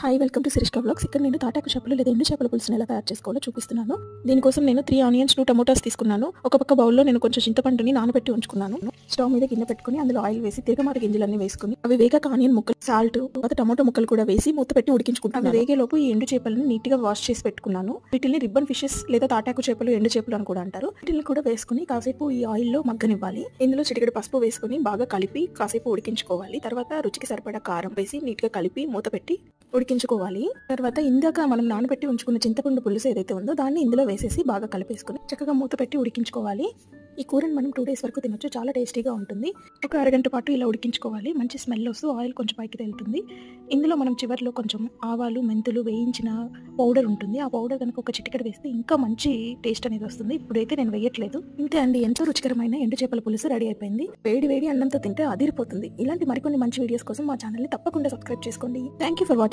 Hi welcome to Sirishka vlogs. ఇక్కడ నేను తాటాకు చేపలు లేదా ఎండు చేపల పులుసుని ఎలా తయారు చేసుకోవాలో చూపిస్తున్నాను. దీనికోసం నేను 3 ఆనియన్స్ 2 టమోటాస్ తీసుకున్నాను. ఒక పక్క బౌల్లో నేను కొంచెం చింతపండుని నానబెట్టి ఉంచుకున్నాను. స్టవ్ మీద గిన్నె పెట్టుకుని అందులో ఆయిల్ వేసి తిరగమాత గింజలన్నీ వేసుకుని అవి వేగాక ఆనియన్ ముక్కలు, సాల్ట్, తర్వాత టమోటా ముక్కలు కూడా వేసి మూత పెట్టి ఉడికించుకుంటాను. అవి వేగేలోపు ఈ ఎండు చేపలను నీట్ గా వాష్ చేసి పెట్టుకున్నాను. వీటిని రిబ్బన్ ఫిషెస్ లేదా తాటాకు చేపలు, ఎండు చేపలు అని కూడా అంటారు. వీటిని కూడా వేసుకుని కాసేపు ఈ ఆయిల్ లో మగ్గనివ్వాలి. ఇందులో చిటికెడు పసుపు వేసుకుని బాగా కలిపి కాసేపు ఉడికించుకోవాలి. తర్వాత రుచికి సరిపడా కారం వేసి నీట్ గా కలిపి మూత పెట్టి ఉడికించుకోవాలి. తర్వాత ఇందాక మనం నానబెట్టి ఉంచుకున్న చింతపండు పులుసు ఏదైతే ఉందో దాన్ని ఇందులో వేసేసి బాగా కలిపేసుకుని చక్కగా మూత పెట్టి ఉడికించుకోవాలి. ఈ కూరని మనం 2 days వరకు తినొచ్చు. చాలా టేస్టీగా ఉంటుంది. ఒక అరగంట పాటు ఇలా ఉడికించుకోవాలి. మంచి స్మెల్ వస్తూ ఆయిల్ కొంచెం పైకి తేలుతుంది. ఇందులో మనం చివరిలో కొంచెం ఆవాలు, మెంతులు వేయించిన పౌడర్ ఉంటుంది. ఆ పౌడర్ కనుక ఒక చిటికెడు వేస్తే ఇంకా మంచి టేస్ట్ అనేది వస్తుంది. ఇప్పుడైతే నేను వేయట్లేదు. ఇంతే అండి, ఎంతో రుచికరమైన ఎండు చేపల పులుసు రెడీ అయిపోయింది. వేడి వేడి అన్నంతో తింటే అదిరిపోతుంది. ఇలాంటి మరికొన్ని మంచి వీడియోస్ కోసం మా ఛానల్ని తప్పకుండా సబ్స్క్రైబ్ చేసుకోండి. Thank you for watching.